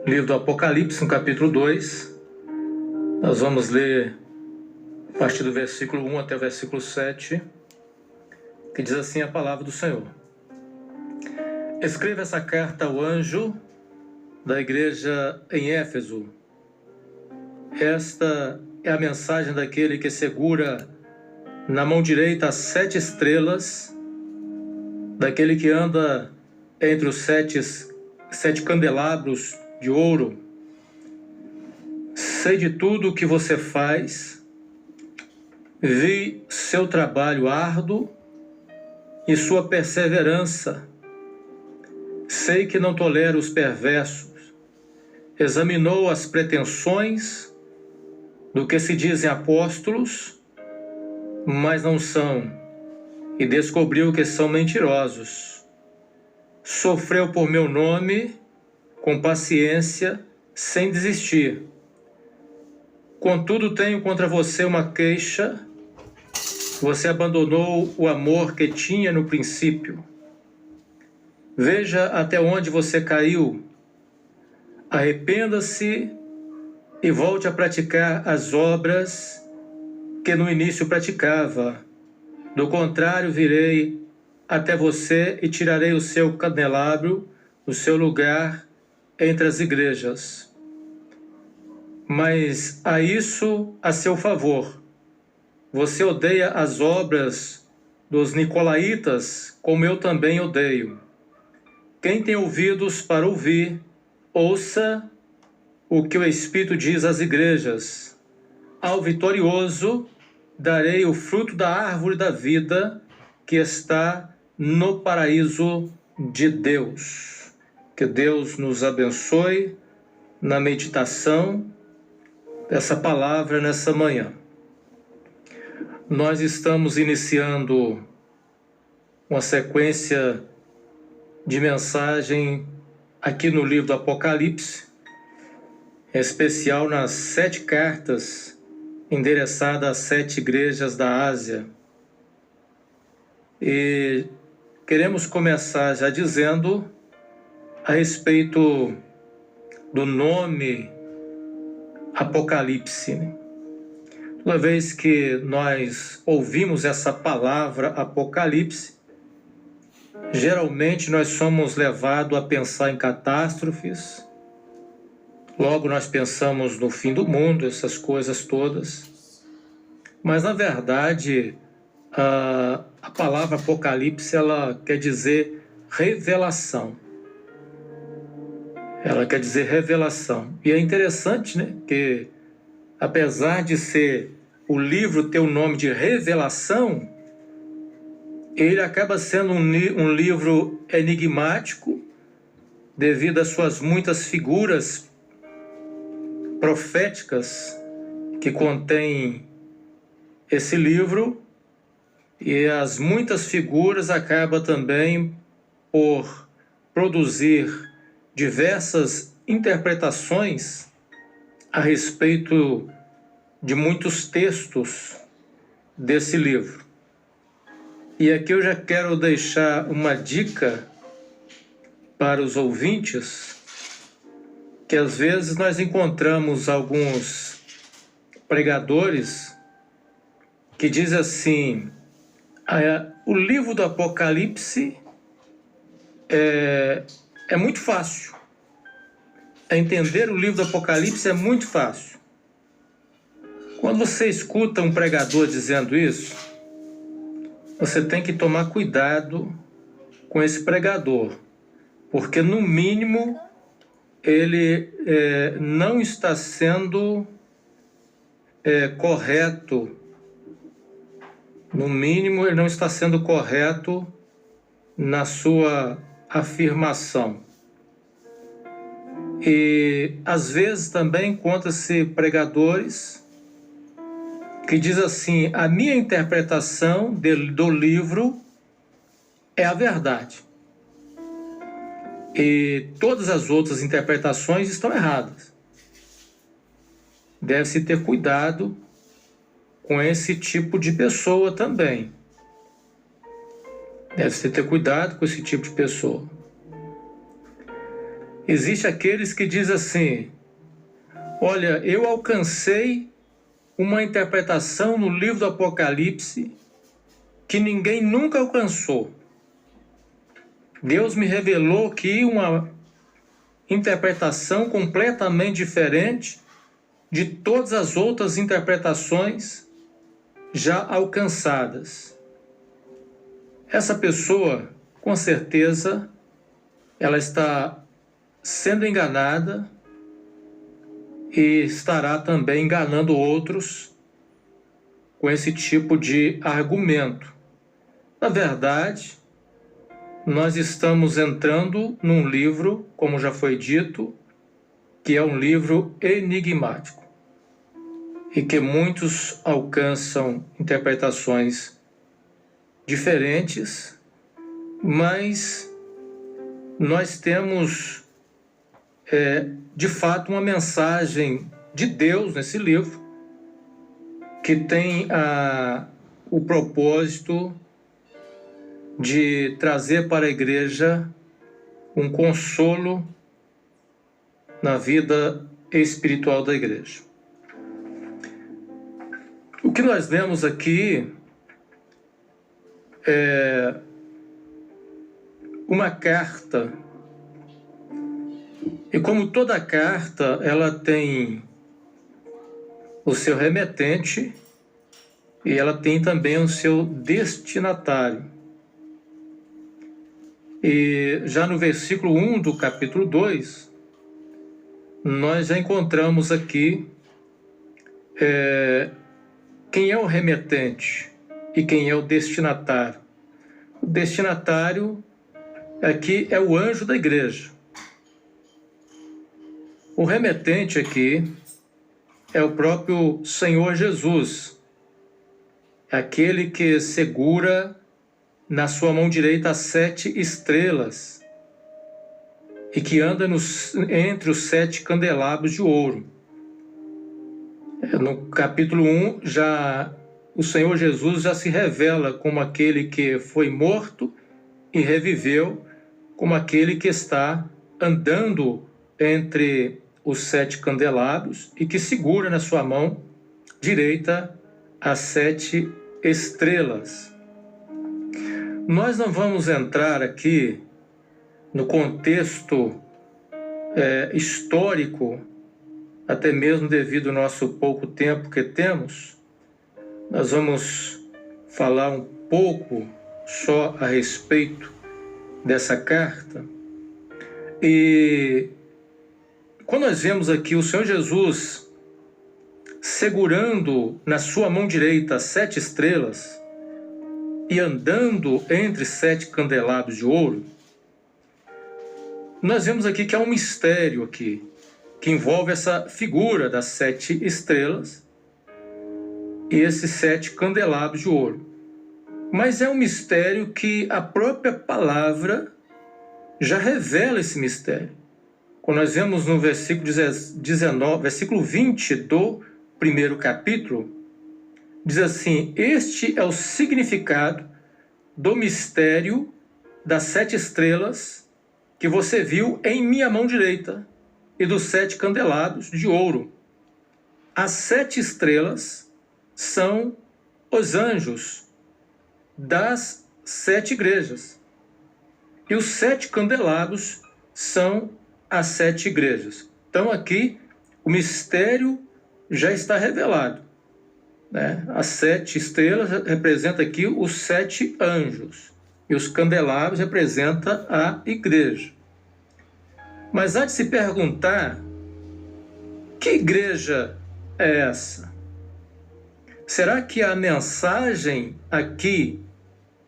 Livro do Apocalipse, no capítulo 2. Nós vamos ler a partir do versículo 1 até o versículo 7, que diz assim a palavra do Senhor. Escreva essa carta ao anjo da igreja em Éfeso. Esta é a mensagem daquele que segura na mão direita as 7 estrelas, daquele que anda entre os sete candelabros de ouro. Sei de tudo o que você faz, vi seu trabalho árduo e sua perseverança. Sei que não tolera os perversos. Examinou as pretensões do que se dizem apóstolos, mas não são, e descobriu que são mentirosos. Sofreu por meu nome com paciência, sem desistir. Contudo, tenho contra você uma queixa. Você abandonou o amor que tinha no princípio. Veja até onde você caiu. Arrependa-se e volte a praticar as obras que no início praticava. Do contrário, virei até você e tirarei o seu candelabro do seu lugar entre as igrejas. Mas há isso a seu favor. Você odeia as obras dos nicolaítas, como eu também odeio. Quem tem ouvidos para ouvir, ouça o que o Espírito diz às igrejas. Ao vitorioso darei o fruto da árvore da vida que está no paraíso de Deus. Que Deus nos abençoe na meditação dessa palavra nessa manhã. Nós estamos iniciando uma sequência de mensagem aqui no livro do Apocalipse, em especial nas 7 cartas endereçadas às 7 igrejas da Ásia. E queremos começar já dizendo a respeito do nome Apocalipse. Toda vez que nós ouvimos essa palavra Apocalipse, geralmente nós somos levados a pensar em catástrofes, logo nós pensamos no fim do mundo, essas coisas todas. Mas, na verdade, a palavra Apocalipse, ela quer dizer revelação. Ela quer dizer revelação. E é interessante, né, que apesar de ser o livro ter o nome de revelação, ele acaba sendo um livro enigmático devido às suas muitas figuras proféticas que contém esse livro, e as muitas figuras acabam também por produzir diversas interpretações a respeito de muitos textos desse livro. E aqui eu já quero deixar uma dica para os ouvintes, que às vezes nós encontramos alguns pregadores que dizem assim: o livro do Apocalipse é muito fácil. Entender o livro do Apocalipse é muito fácil. Quando você escuta um pregador dizendo isso, você tem que tomar cuidado com esse pregador, porque no mínimo ele não está sendo correto. No mínimo ele não está sendo correto na sua afirmação. E às vezes também encontra-se pregadores que dizem assim: a minha interpretação do livro é a verdade. E todas as outras interpretações estão erradas. Deve-se ter cuidado com esse tipo de pessoa também. Deve-se ter cuidado com esse tipo de pessoa. Existe aqueles que dizem assim: olha, eu alcancei uma interpretação no livro do Apocalipse que ninguém nunca alcançou. Deus me revelou que uma interpretação completamente diferente de todas as outras interpretações já alcançadas. Essa pessoa, com certeza, ela está sendo enganada e estará também enganando outros com esse tipo de argumento. Na verdade, nós estamos entrando num livro, como já foi dito, que é um livro enigmático e que muitos alcançam interpretações diferentes, mas nós temos, de fato, uma mensagem de Deus nesse livro que tem o propósito de trazer para a igreja um consolo na vida espiritual da igreja. O que nós lemos aqui é uma carta, e como toda carta, ela tem o seu remetente e ela tem também o seu destinatário. E já no versículo 1 do capítulo 2, nós já encontramos aqui quem é o remetente e quem é o destinatário. O destinatário aqui é o anjo da igreja. O remetente aqui é o próprio Senhor Jesus, aquele que segura na sua mão direita as 7 estrelas e que anda entre os 7 candelabros de ouro. No capítulo 1, o Senhor Jesus já se revela como aquele que foi morto e reviveu, como aquele que está andando entre os 7 candelabros e que segura na sua mão direita as 7 estrelas. Nós não vamos entrar aqui no contexto histórico, até mesmo devido ao nosso pouco tempo que temos. Nós vamos falar um pouco só a respeito dessa carta. E quando nós vemos aqui o Senhor Jesus segurando na sua mão direita as 7 estrelas e andando entre 7 candelabros de ouro, nós vemos aqui que há um mistério aqui, que envolve essa figura das 7 estrelas e esses 7 candelabros de ouro. Mas é um mistério que a própria palavra já revela esse mistério. Quando nós vemos no versículo 20 do primeiro capítulo, diz assim: este é o significado do mistério das 7 estrelas que você viu em minha mão direita e dos 7 candelabros de ouro. As 7 estrelas são os anjos das 7 igrejas. E os 7 candelabros são as 7 igrejas. Então aqui o mistério já está revelado, né? As 7 estrelas representam aqui os 7 anjos. E os candelabros representam a igreja. Mas há de se perguntar: que igreja é essa? Será que a mensagem aqui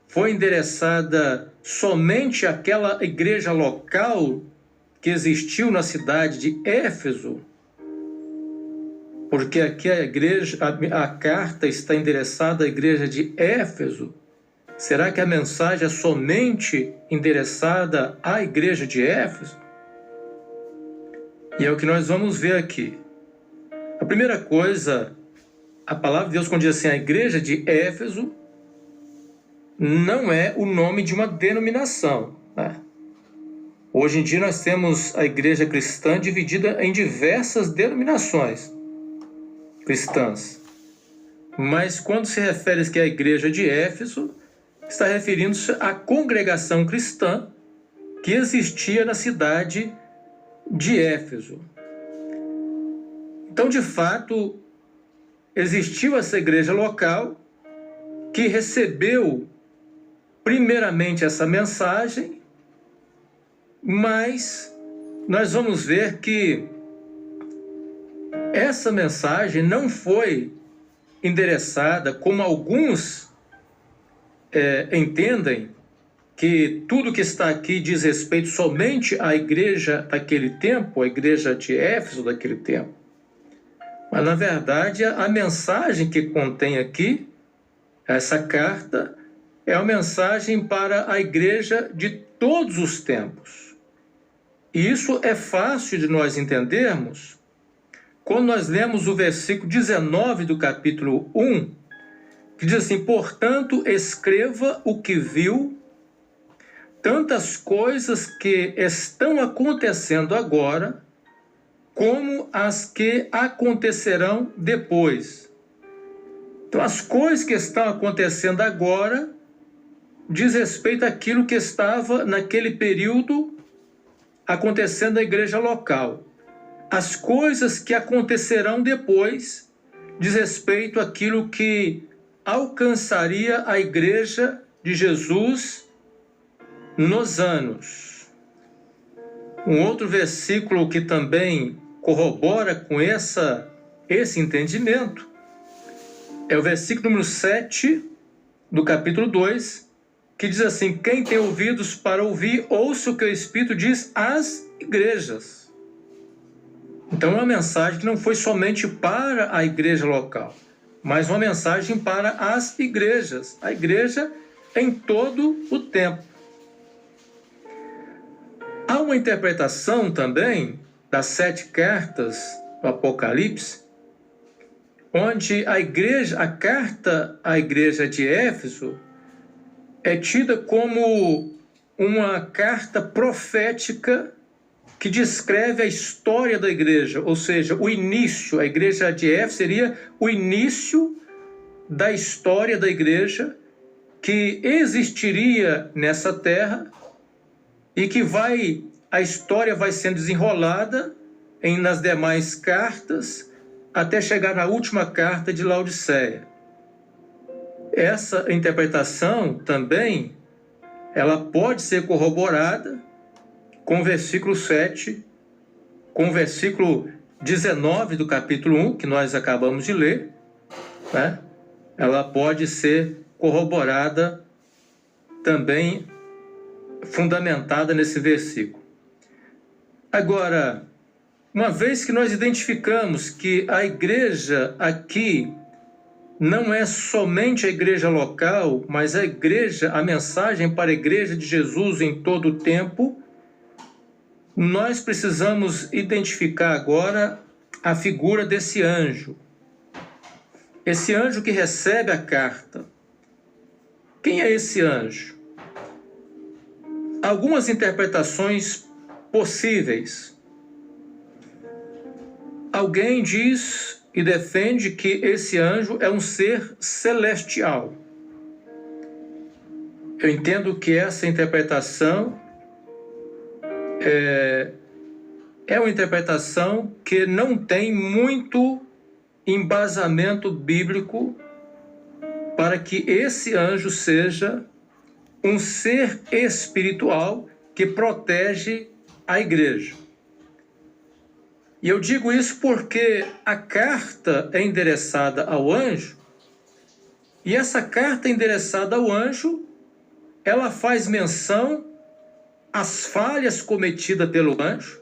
foi endereçada somente àquela igreja local que existiu na cidade de Éfeso? Porque aqui a carta está endereçada à igreja de Éfeso. Será que a mensagem é somente endereçada à igreja de Éfeso? E é o que nós vamos ver aqui. A primeira coisa, a palavra de Deus, quando diz assim, a igreja de Éfeso, não é o nome de uma denominação, né? Hoje em dia nós temos a igreja cristã dividida em diversas denominações cristãs. Mas quando se refere que a igreja de Éfeso, está referindo-se à congregação cristã que existia na cidade de Éfeso. Então, de fato, existiu essa igreja local que recebeu primeiramente essa mensagem, mas nós vamos ver que essa mensagem não foi endereçada como alguns entendem, que tudo que está aqui diz respeito somente à igreja daquele tempo, a igreja de Éfeso daquele tempo. Mas, na verdade, a mensagem que contém aqui, essa carta, é uma mensagem para a igreja de todos os tempos. E isso é fácil de nós entendermos quando nós lemos o versículo 19 do capítulo 1, que diz assim: portanto, escreva o que viu, tantas coisas que estão acontecendo agora, como as que acontecerão depois. Então, as coisas que estão acontecendo agora diz respeito àquilo que estava naquele período acontecendo na igreja local. As coisas que acontecerão depois diz respeito àquilo que alcançaria a igreja de Jesus nos anos. Um outro versículo que também corrobora com esse entendimento é o versículo número 7 do capítulo 2, que diz assim: quem tem ouvidos para ouvir, ouça o que o Espírito diz às igrejas. Então é uma mensagem que não foi somente para a igreja local, mas uma mensagem para as igrejas, a igreja em todo o tempo. Há uma interpretação também das 7 cartas do Apocalipse, onde a carta à igreja de Éfeso é tida como uma carta profética que descreve a história da igreja, ou seja, o início. A igreja de Éfeso seria o início da história da igreja que existiria nessa terra e que a história vai sendo desenrolada nas demais cartas até chegar na última carta de Laodiceia. Essa interpretação também ela pode ser corroborada com o versículo 7, com o versículo 19 do capítulo 1, que nós acabamos de ler, né? Ela pode ser corroborada também, fundamentada nesse versículo. Agora, uma vez que nós identificamos que a igreja aqui não é somente a igreja local, mas a mensagem para a igreja de Jesus em todo o tempo, nós precisamos identificar agora a figura desse anjo. Esse anjo que recebe a carta. Quem é esse anjo? Algumas interpretações possíveis. Alguém diz e defende que esse anjo é um ser celestial. Eu entendo que essa interpretação é uma interpretação que não tem muito embasamento bíblico para que esse anjo seja um ser espiritual que protege a igreja. E eu digo isso porque a carta é endereçada ao anjo, e essa carta endereçada ao anjo, ela faz menção às falhas cometidas pelo anjo,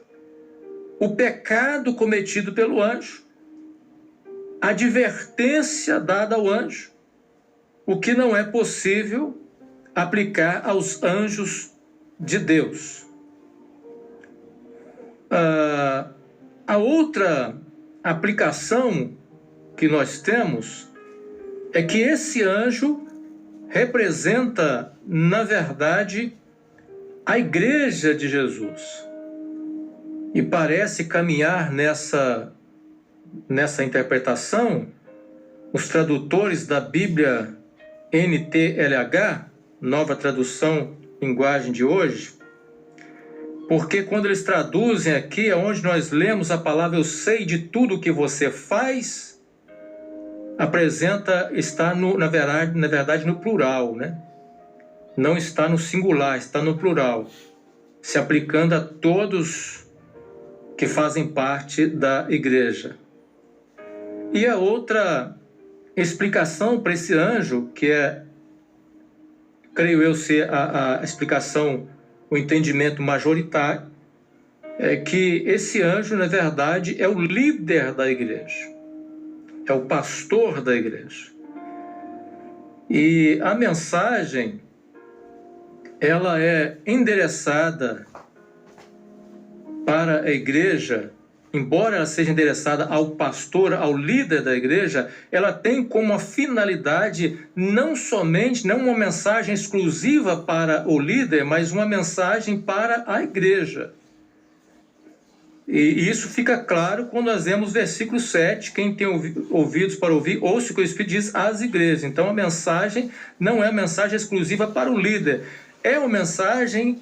o pecado cometido pelo anjo, a advertência dada ao anjo, o que não é possível aplicar aos anjos de Deus. A outra aplicação que nós temos é que esse anjo representa, na verdade, a igreja de Jesus. E parece caminhar nessa interpretação os tradutores da Bíblia NTLH, nova tradução linguagem de hoje, porque quando eles traduzem aqui, onde nós lemos a palavra eu sei de tudo o que você faz, está na verdade no plural, né? Não está no singular, está no plural, se aplicando a todos que fazem parte da igreja. E a outra explicação para esse anjo, que creio eu ser a explicação, o entendimento majoritário, é que esse anjo, na verdade, é o líder da igreja, é o pastor da igreja. E a mensagem, ela é endereçada para a igreja, embora ela seja endereçada ao pastor, ao líder da igreja, ela tem como a finalidade não uma mensagem exclusiva para o líder, mas uma mensagem para a igreja. E isso fica claro quando nós vemos versículo 7, quem tem ouvidos para ouvir, ouça o que o Espírito diz às igrejas. Então a mensagem não é uma mensagem exclusiva para o líder, é uma mensagem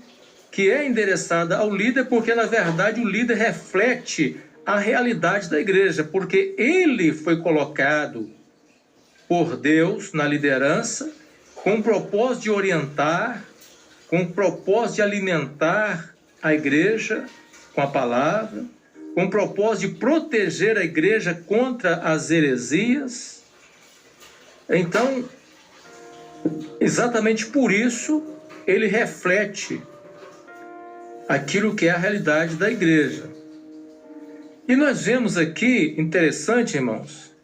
que é endereçada ao líder, porque na verdade o líder reflete a realidade da igreja, porque ele foi colocado por Deus na liderança com o propósito de orientar, com o propósito de alimentar a igreja com a palavra, com o propósito de proteger a igreja contra as heresias. Então, exatamente por isso, ele reflete aquilo que é a realidade da igreja. E nós vemos aqui, interessante, irmãos,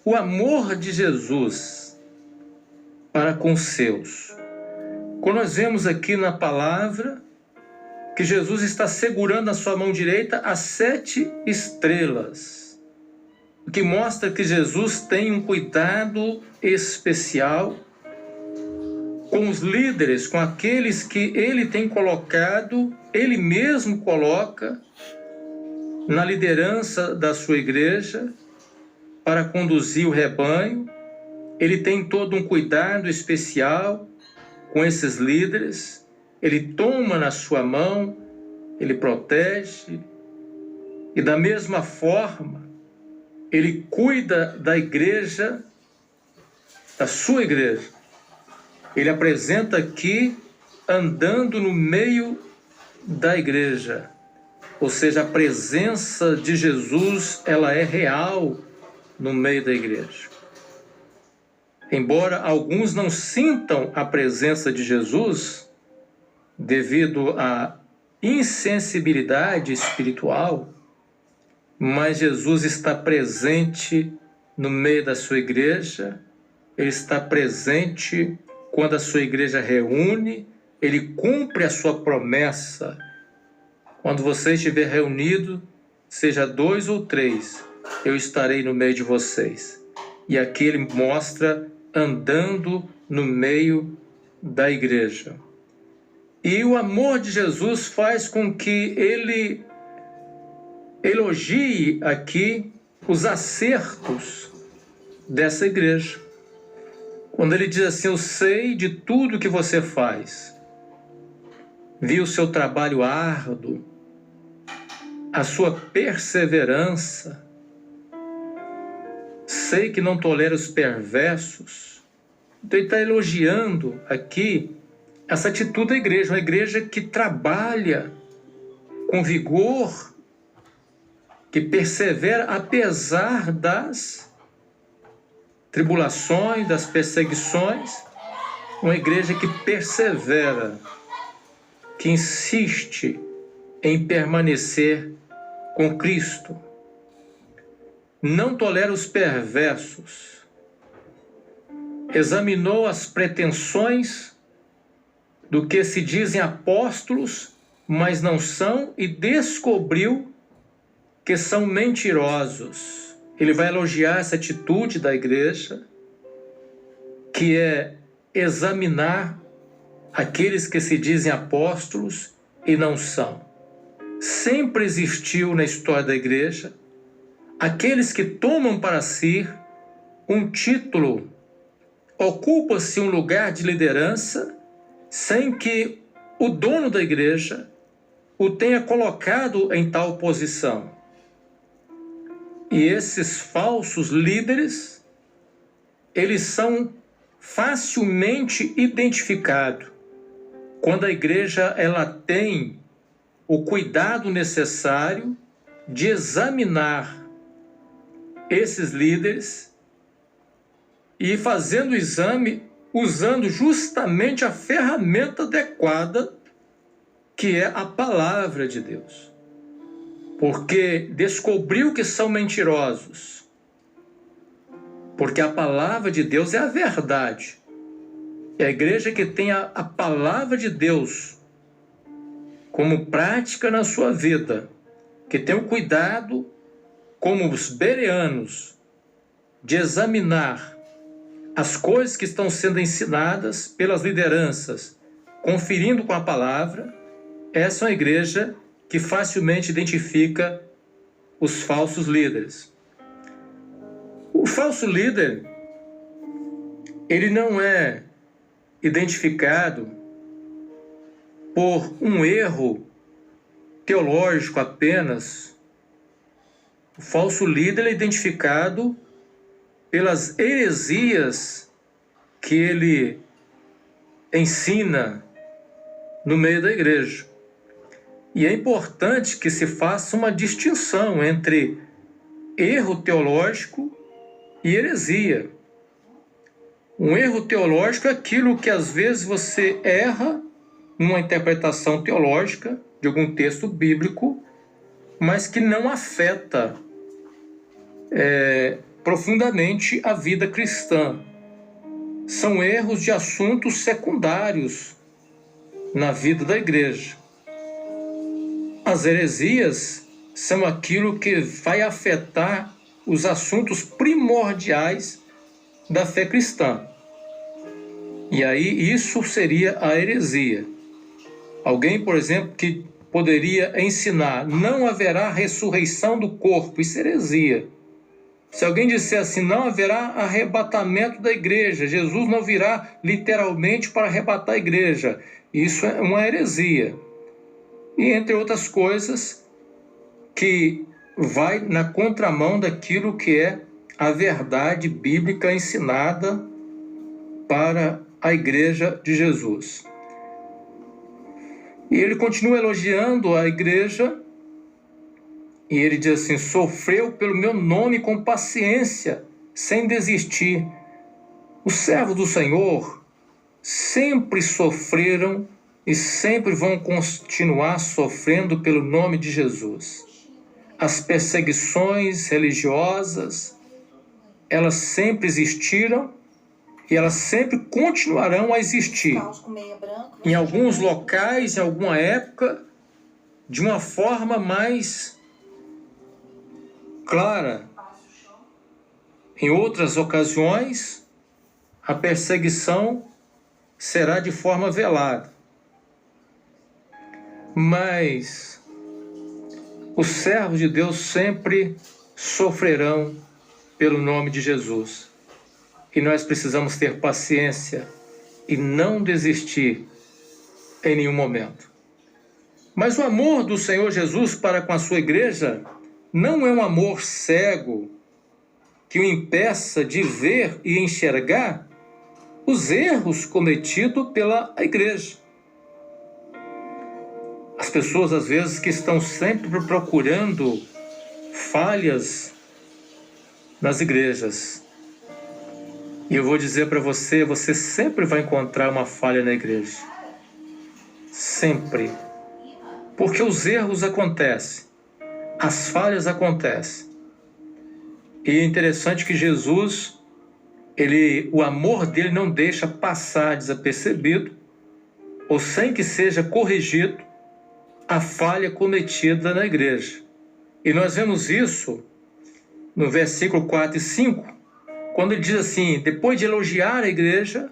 o amor de Jesus para com os seus. Quando nós vemos aqui na palavra que Jesus está segurando na sua mão direita as 7 estrelas, o que mostra que Jesus tem um cuidado especial com os líderes, com aqueles que ele tem colocado, ele mesmo coloca na liderança da sua igreja para conduzir o rebanho. Ele tem todo um cuidado especial com esses líderes. Ele toma na sua mão, ele protege, e da mesma forma, ele cuida da igreja, da sua igreja. Ele apresenta aqui andando no meio da igreja, ou seja, a presença de Jesus, ela é real no meio da igreja. Embora alguns não sintam a presença de Jesus, devido à insensibilidade espiritual, mas Jesus está presente no meio da sua igreja, ele está presente quando a sua igreja reúne, ele cumpre a sua promessa. Quando você estiver reunido, seja 2 ou 3, eu estarei no meio de vocês. E aqui ele mostra andando no meio da igreja. E o amor de Jesus faz com que ele elogie aqui os acertos dessa igreja. Quando ele diz assim, eu sei de tudo que você faz, vi o seu trabalho árduo, a sua perseverança, sei que não tolera os perversos. Então ele está elogiando aqui essa atitude da igreja, uma igreja que trabalha com vigor, que persevera apesar das tribulações, das perseguições, uma igreja que persevera, que insiste em permanecer com Cristo. Não tolera os perversos. Examinou as pretensões do que se dizem apóstolos, mas não são, e descobriu que são mentirosos. Ele vai elogiar essa atitude da igreja, que é examinar aqueles que se dizem apóstolos e não são. Sempre existiu na história da igreja aqueles que tomam para si um título, ocupa-se um lugar de liderança sem que o dono da igreja o tenha colocado em tal posição. E esses falsos líderes, eles são facilmente identificados quando a igreja ela tem o cuidado necessário de examinar esses líderes e fazendo o exame usando justamente a ferramenta adequada, que é a palavra de Deus. Porque descobriu que são mentirosos. Porque a palavra de Deus é a verdade. É a igreja que tem a palavra de Deus como prática na sua vida, que tem o cuidado, como os bereanos, de examinar as coisas que estão sendo ensinadas pelas lideranças, conferindo com a palavra. Essa é uma igreja que facilmente identifica os falsos líderes. O falso líder, ele não é identificado por um erro teológico apenas. O falso líder é identificado pelas heresias que ele ensina no meio da igreja. E é importante que se faça uma distinção entre erro teológico e heresia. Um erro teológico é aquilo que às vezes você erra numa interpretação teológica de algum texto bíblico, mas que não afeta profundamente a vida cristã. São erros de assuntos secundários na vida da igreja. As heresias são aquilo que vai afetar os assuntos primordiais da fé cristã. E aí isso seria a heresia. Alguém, por exemplo, que poderia ensinar: não haverá ressurreição do corpo, isso é heresia. Se alguém disser assim: não haverá arrebatamento da igreja, Jesus não virá literalmente para arrebatar a igreja, isso é uma heresia. E entre outras coisas que vai na contramão daquilo que é a verdade bíblica ensinada para a igreja de Jesus. E ele continua elogiando a igreja, e ele diz assim: sofreu pelo meu nome com paciência, sem desistir. Os servos do Senhor sempre sofreram e sempre vão continuar sofrendo pelo nome de Jesus. As perseguições religiosas, elas sempre existiram e elas sempre continuarão a existir. Em alguns locais, em alguma época, de uma forma mais clara. Em outras ocasiões, a perseguição será de forma velada. Mas os servos de Deus sempre sofrerão pelo nome de Jesus. E nós precisamos ter paciência e não desistir em nenhum momento. Mas o amor do Senhor Jesus para com a sua igreja não é um amor cego que o impeça de ver e enxergar os erros cometidos pela igreja. As pessoas, às vezes, que estão sempre procurando falhas nas igrejas. E eu vou dizer para você, você sempre vai encontrar uma falha na igreja. Sempre. Porque os erros acontecem. As falhas acontecem. E é interessante que Jesus, o amor dele não deixa passar desapercebido, ou sem que seja corrigido, a falha cometida na igreja. E nós vemos isso no versículo 4 e 5, quando ele diz assim, depois de elogiar a igreja,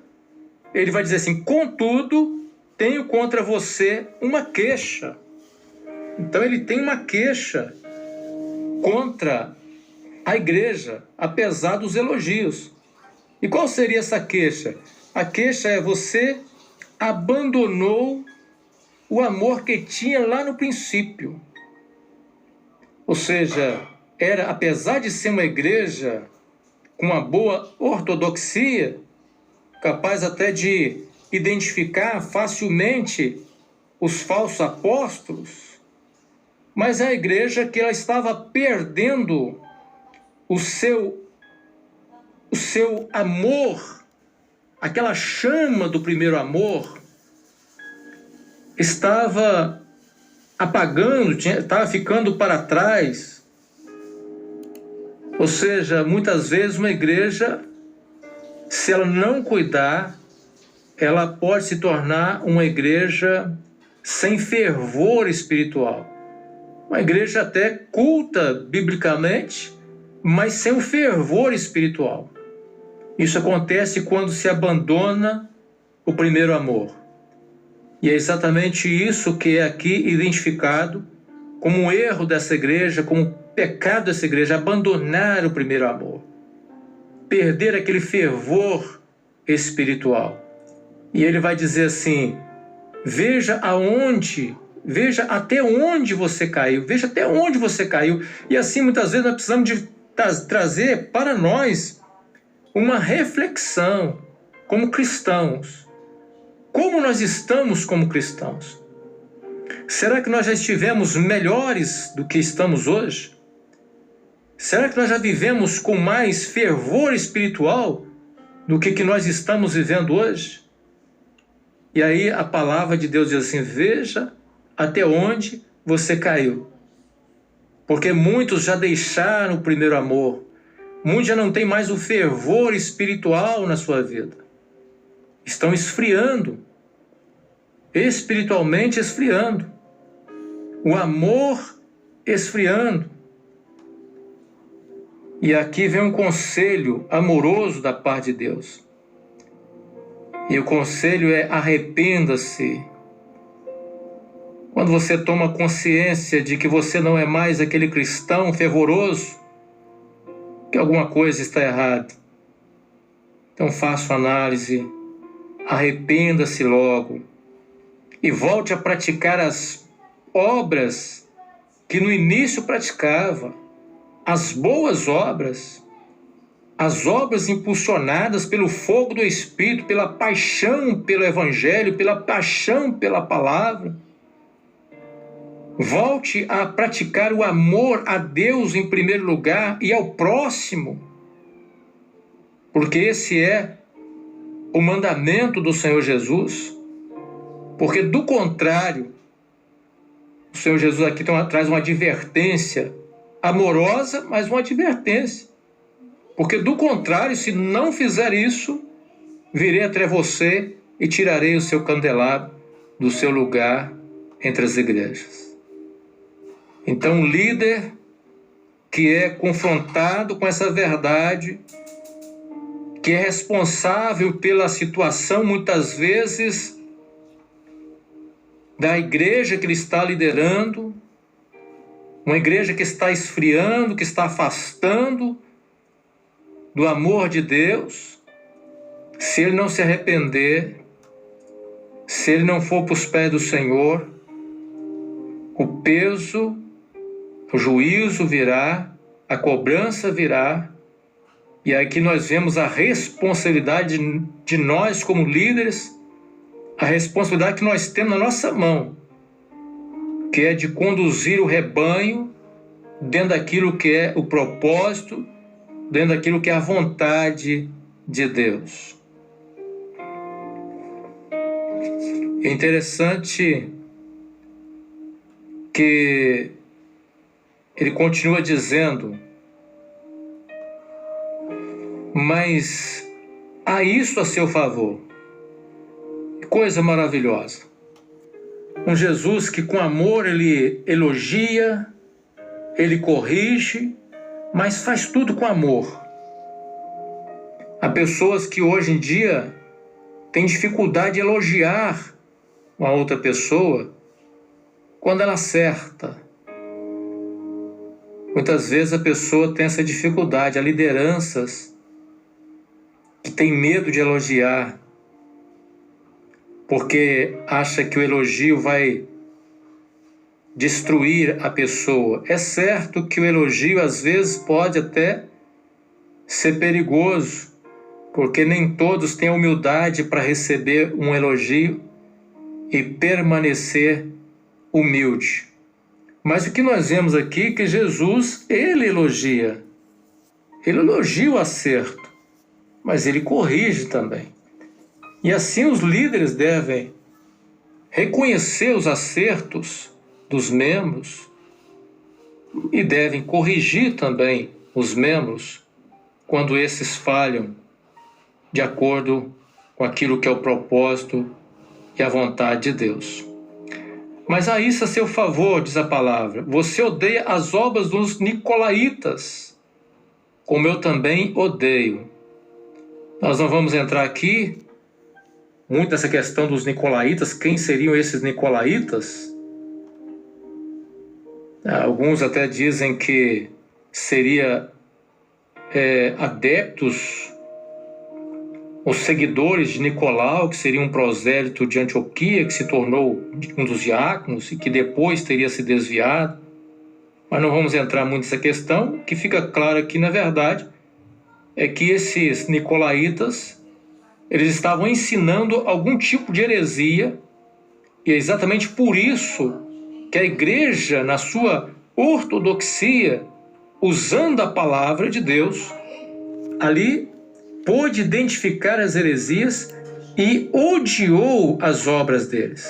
ele vai dizer assim: contudo, tenho contra você uma queixa. Então ele tem uma queixa contra a igreja, apesar dos elogios. E qual seria essa queixa? A queixa é: você abandonou o amor que tinha lá no princípio. Ou seja, apesar de ser uma igreja com uma boa ortodoxia, capaz até de identificar facilmente os falsos apóstolos, mas é a igreja que ela estava perdendo o seu amor, aquela chama do primeiro amor, estava apagando, estava ficando para trás. Ou seja, muitas vezes uma igreja, se ela não cuidar, ela pode se tornar uma igreja sem fervor espiritual. Uma igreja até culta biblicamente, mas sem o fervor espiritual. Isso acontece quando se abandona o primeiro amor. E é exatamente isso que é aqui identificado como um erro dessa igreja, como um pecado dessa igreja: abandonar o primeiro amor, perder aquele fervor espiritual. E ele vai dizer assim: veja até onde você caiu, veja até onde você caiu. E assim, muitas vezes nós precisamos de trazer para nós uma reflexão como cristãos. Como nós estamos como cristãos? Será que nós já estivemos melhores do que estamos hoje? Será que nós já vivemos com mais fervor espiritual do que nós estamos vivendo hoje? E aí a palavra de Deus diz assim: veja até onde você caiu. Porque muitos já deixaram o primeiro amor. Muitos já não têm mais o fervor espiritual na sua vida. Estão esfriando, espiritualmente esfriando. O amor esfriando. E aqui vem um conselho amoroso da parte de Deus. E o conselho é: arrependa-se. Quando você toma consciência de que você não é mais aquele cristão fervoroso, que alguma coisa está errada. Então faça uma análise, arrependa-se logo e volte a praticar as obras que no início praticava, as boas obras, as obras impulsionadas pelo fogo do Espírito, pela paixão pelo Evangelho, pela paixão pela palavra. Volte a praticar o amor a Deus em primeiro lugar e ao próximo, porque esse é o mandamento do Senhor Jesus. Porque do contrário, o Senhor Jesus aqui traz uma advertência amorosa, mas uma advertência. Porque do contrário, se não fizer isso, virei até você e tirarei o seu candelabro do seu lugar entre as igrejas. Então, um líder que é confrontado com essa verdade, que é responsável pela situação, muitas vezes, da igreja que ele está liderando, uma igreja que está esfriando, que está afastando do amor de Deus, se ele não se arrepender, se ele não for para os pés do Senhor, o peso, o juízo virá, a cobrança virá, e aqui nós vemos a responsabilidade de nós como líderes, a responsabilidade que nós temos na nossa mão, que é de conduzir o rebanho dentro daquilo que é o propósito, dentro daquilo que é a vontade de Deus. É interessante que ele continua dizendo: mas há isso a seu favor. Que coisa maravilhosa. Um Jesus que com amor ele elogia, ele corrige, mas faz tudo com amor. Há pessoas que hoje em dia têm dificuldade de elogiar uma outra pessoa quando ela acerta. Muitas vezes a pessoa tem essa dificuldade. Há lideranças que têm medo de elogiar, porque acha que o elogio vai destruir a pessoa. É certo que o elogio às vezes pode até ser perigoso, porque nem todos têm a humildade para receber um elogio e permanecer humilde. Mas o que nós vemos aqui é que Jesus, ele elogia. Ele elogia o acerto, mas ele corrige também. E assim os líderes devem reconhecer os acertos dos membros e devem corrigir também os membros quando esses falham de acordo com aquilo que é o propósito e a vontade de Deus. Mas a isso a seu favor, diz a palavra, você odeia as obras dos nicolaítas, como eu também odeio. Nós não vamos entrar aqui muito nessa questão dos nicolaítas. Quem seriam esses nicolaítas? Alguns até dizem que seria adeptos, os seguidores de Nicolau, que seria um prosélito de Antioquia, que se tornou um dos diáconos e que depois teria se desviado. Mas não vamos entrar muito nessa questão. O que fica claro aqui, na verdade, é que esses nicolaítas, eles estavam ensinando algum tipo de heresia, e é exatamente por isso que a igreja, na sua ortodoxia, usando a palavra de Deus, ali pôde identificar as heresias e odiou as obras deles.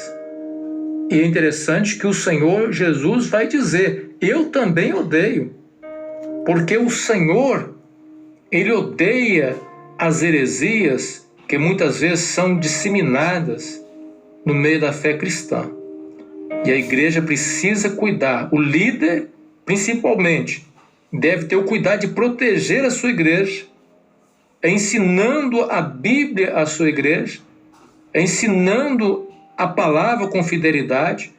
E é interessante que o Senhor Jesus vai dizer, eu também odeio, porque o Senhor, ele odeia as heresias que muitas vezes são disseminadas no meio da fé cristã. E a igreja precisa cuidar, o líder principalmente deve ter o cuidado de proteger a sua igreja, ensinando a Bíblia à sua igreja, ensinando a palavra com fidelidade,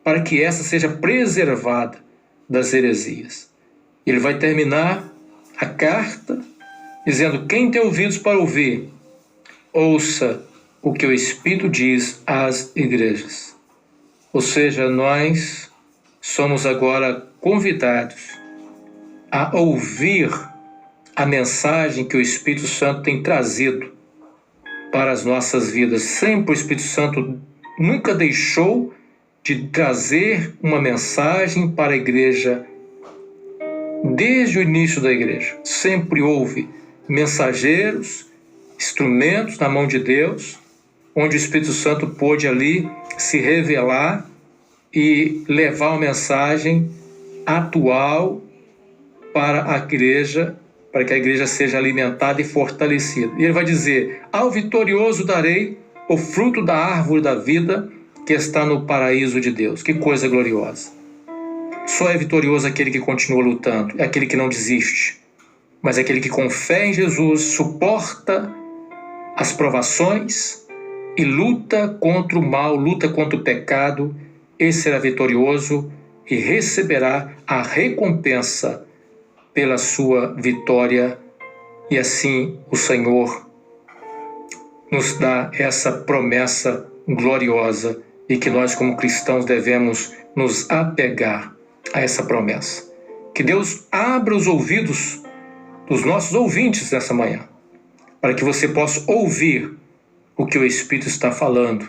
para que essa seja preservada das heresias. Ele vai terminar a carta dizendo, quem tem ouvidos para ouvir, ouça o que o Espírito diz às igrejas. Ou seja, nós somos agora convidados a ouvir a mensagem que o Espírito Santo tem trazido para as nossas vidas. Sempre o Espírito Santo nunca deixou de trazer uma mensagem para a igreja. Desde o início da igreja, sempre houve mensageiros, instrumentos na mão de Deus, onde o Espírito Santo pôde ali se revelar e levar uma mensagem atual para a igreja, para que a igreja seja alimentada e fortalecida. E ele vai dizer, ao vitorioso darei o fruto da árvore da vida que está no paraíso de Deus. Que coisa gloriosa. Só é vitorioso aquele que continua lutando, é aquele que não desiste, mas é aquele que com fé em Jesus suporta as provações e luta contra o mal, luta contra o pecado. Esse será vitorioso e receberá a recompensa pela sua vitória. E assim o Senhor nos dá essa promessa gloriosa e que nós como cristãos devemos nos apegar a essa promessa. Que Deus abra os ouvidos dos nossos ouvintes nessa manhã, para que você possa ouvir o que o Espírito está falando